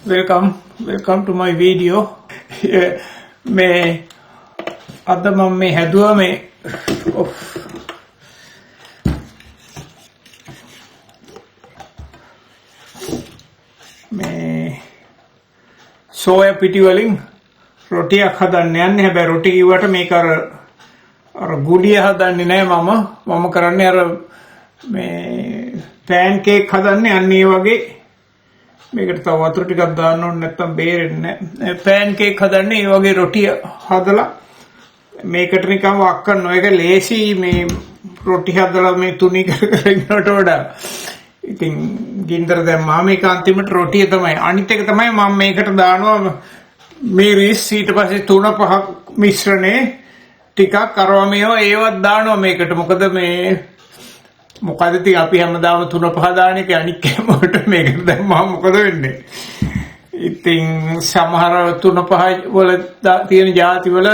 welcome to my video. मैं अद mummy हैदुआ में मैं सोया पिटी वाली रोटी खादाने अन्य है बे रोटी की वाट में कर और गुड़िया खादाने नहीं मामा करने और मैं pancake खादाने अन्य वागे මේකට තව වතුර ටිකක් දාන්න ඕනේ නැත්නම් බේරෙන්නේ නැහැ. pancake හදන්නේ ඒ වගේ රොටිය හදලා මේකට නිකන් වක් කරනවා. ඒක ලේසි මේ රොටි හදලා මේ තුනී කර ඉන්නවට වඩා. ඉතින් ගින්දර දැම්මා මේක අන්තිමට රොටිය තමයි. අනිත් එක තමයි මම මේකට දානවා මිරිස් ඊට පස්සේ 3-5 මිශ්‍රණේ ටිකක් කරවා මේවා ඒවත් දානවා මේකට. මොකද මේ මොකද ඉතින් අපි හැමදාම 3-5 දාන එක අනික් කැමකට මේකට දැම්මම මොකද වෙන්නේ? ඉතින් සමහර 3-5 වල තියෙන ಜಾති වල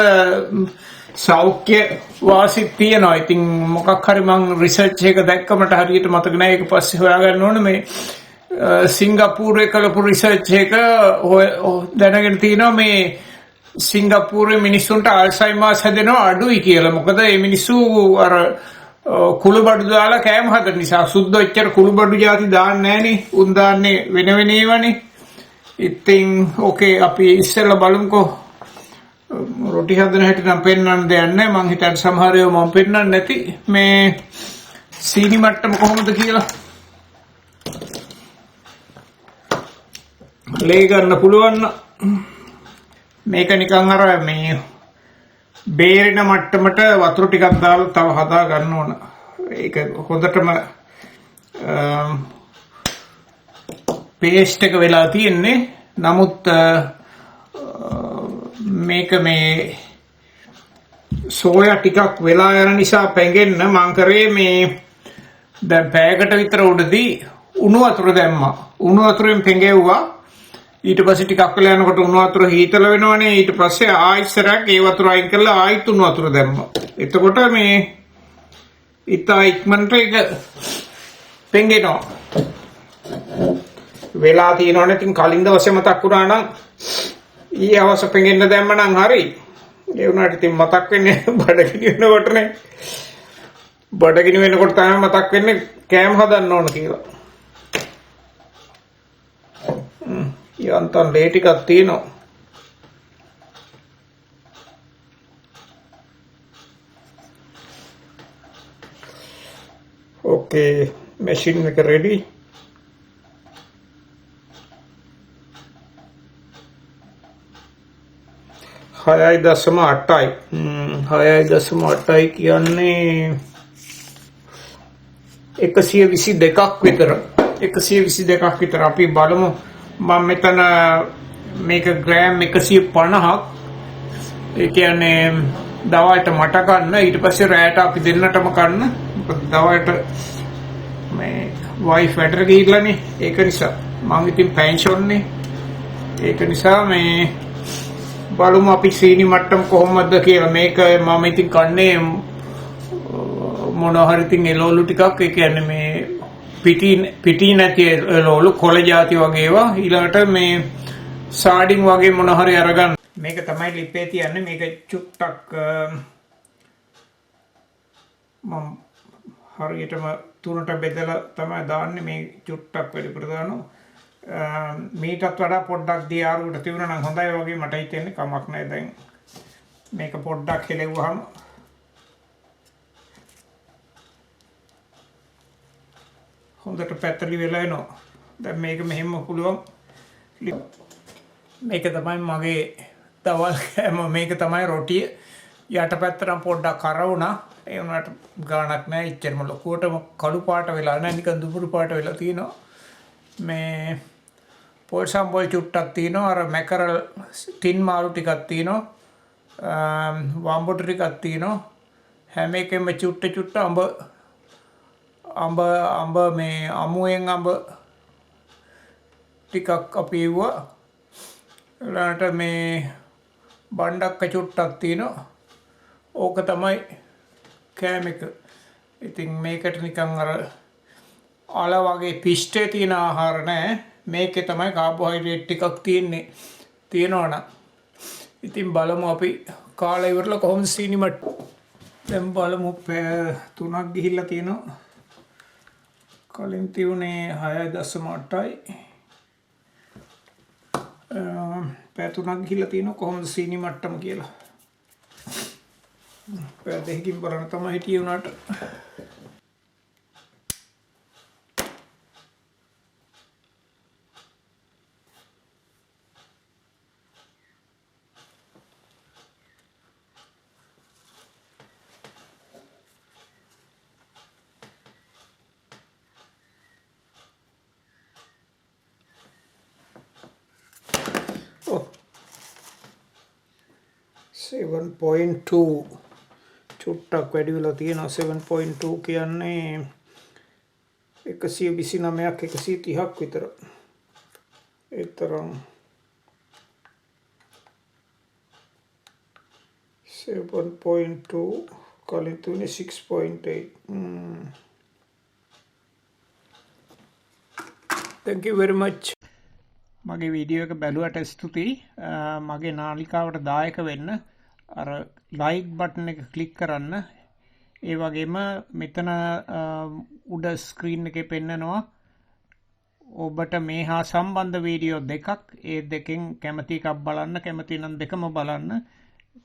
සෞඛ්‍ය වාසිත් තියෙනවා. ඉතින් මොකක් හරි මම රිසර්ච් එක දැක්ක මට හරියට මතක නැහැ. ඒක පස්සේ හොයාගන්න ඕනේ. මේ සිංගප්පූරුවේ කළපු රිසර්ච් එක දැනගෙන තිනවා මේ සිංගප්පූරුවේ මිනිස්සුන්ට අල්සයිමර්ස් හැදෙනවා අඩුයි කියලා. මොකද මේ මිනිස්සු අර කුළුබඩු දාලා කෑම හදන නිසා සුද්ධ එච්චර කුළුබඩු ಜಾති දාන්නේ නැහනේ. උන් දාන්නේ වෙන වෙන ඒවානේ. ඉතින් ඕකේ අපි ඉස්සෙල්ලා බලමුකෝ රොටි හදන හැටි නම් පෙන්වන්න දෙයක් නැහැ. මං හිතන්නේ සමහර ඒවා මම පෙන්වන්නේ නැති. මේ සීනි මට්ටම කොහොමද කියලා ලේ ගන්න පුළුවන්. මේක නිකන් අර මේ බේරෙන මට්ටමට වතුර ටිකක් දාලා තව හදා ගන්න ඕන. ඒක හොඳටම පේස්ට් එක වෙලා තියෙන්නේ. නමුත් මේක මේ සෝයා ටිකක් වෙලා යන නිසා පැඟෙන්න මං කරේ මේ දැන් පැයකට විතර උඩදී උණු වතුර දැම්මා. උණු වතුරෙන් පෙඟෙව්වා. ඊට පස්සේ ටිකක් වෙලා යනකොට උණු වතුර හීතල වෙනවනේ. ඊට පස්සේ ආයිසරක් ඒ වතුර අයින් කරලා ආයිත් උණු වතුර දැම්මා. එතකොට මේ ඉතා ඉක්මනට ඒක පෙඟෙනවා. වෙලා තියෙනවනේ. ඉතින් කලින් දවසේ මතක් වුණා නම් ඊයේ අවශ්‍ය පෙඟෙන්න දැම්ම නම් හරි. ඒ වුණාට ඉතින් මතක් වෙන්නේ බඩගිනි වෙනකොටනේ. බඩගිනි වෙනකොට තමයි මතක් වෙන්නේ කෑම හදන්න ඕන කියලා. යන්තම් ලේ ටිකක් තියෙනවා. ඕකේ මැෂින් එක රෙඩි. හයයි දශම 8යි. 6.8යි කියන්නේ 122ක් විතර. 122ක් විතර අපි බලමු. මම මෙතන මේක ග්‍රෑම් 150ක්. ඒ කියන්නේ දවල්ට මට ගන්න ඊට පස්සේ රැයට අපි දෙන්නටම ගන්න. මොකද දවල්ට මේ වයිෆ් වැඩට ගිහිල්ලානේ. ඒක නිසා මම ඉතින් පෙන්ෂන් නේ. ඒක නිසා මේ බලමු අපි සීනි මට්ටම කොහොමද කියලා. මේක මම ඉතින් කන්නේ මොන හරි ඉතින් එළවලු ටිකක්. ඒ කියන්නේ මේ පිටි නැති එළවලු කොළ ಜಾති වගේ ඒවා. ඊළඟට මේ සාඩින් වගේ මොන හරි අරගන්න. මේක තමයි ලිපේ තියන්නේ. මේක චුට්ටක් මම හරියටම තුනට බෙදලා තමයි දාන්නේ. මේ චුට්ටක් වැඩිපුර දානවා. මීටත් වඩා පොඩ්ඩක් දියාරුවට තිබුණා නම් හොඳයි වගේ මට හිතෙන්නේ. කමක් නැහැ. දැන් මේක පොඩ්ඩක් හෙලෙව්වහම හොඳට පැත්තලි වෙලා එනවා. දැන් මේක මෙහෙම පුළුවන්. මේක තමයි මගේ දවල් කෑම. මේක තමයි රොටිය. යටපැත්තට පොඩ්ඩක් කරවුණා. ඒ වුණාට ගාණක් නැහැ. ඉච්චරම ලොකුවටම කළු පාට වෙලා නැහැ. නිකන් දුඹුරු පාට වෙලා තියෙනවා. මේ පොල් සම්බොල් චුට්ටක් තියෙනවා. අර මැකරල් ටින් මාළු ටිකක් තියෙනවා. වම්බොටු ටිකක් තියෙනවා. හැම එකෙම චුට්ට අඹ මේ අමුයෙන් අඹ ටිකක් අපි එව්වා. ඊළඟට මේ බණ්ඩක්ක චුට්ටක් තියෙනවා. ඕක තමයි කෑම එක. ඉතින් මේකට නිකන් අර අල වගේ පිස්ටේ තියෙන ආහාර නැහැ. මේකේ තමයි කාබෝහයිඩ්‍රේට් ටිකක් තියෙනවනම්. ඉතින් බලමු අපි කාලා ඉවරලා කොහොමද සීනි මට්ටම. දැන් බලමු පැය 3ක් ගිහිල්ලා තියෙනවා. කලින් තියුනේ 6.8යි. පැය 3ක් ගිහිල්ලා තියෙනවා කොහොමද සීනි මට්ටම කියලා. පැය 2කින් බලන්න තමයි හිටියේ උනාට. Oh, 7.2 චුට්ටක් වැඩි වෙලා තියෙනවා. 7.2 කියන්නේ 129ක් 130ක් විතර. ඒ තරම් 7.2 කලින් තුනේ 6.8. Thank you very much. මගේ වීඩියෝ එක බැලුවට ස්තුතියි. මගේ නාලිකාවට දායක වෙන්න අර ලයික් බටන් එක ක්ලික් කරන්න. ඒ වගේම මෙතන උඩ ස්ක්‍රීන් එකේ පෙන්නනවා ඔබට මේ හා සම්බන්ධ වීඩියෝ දෙකක්. ඒ දෙකෙන් කැමති එකක් බලන්න, කැමති නම් දෙකම බලන්න.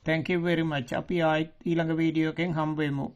Thank you very much. අපි ආයෙත් ඊළඟ වීඩියෝ එකෙන් හම්බ වෙමු.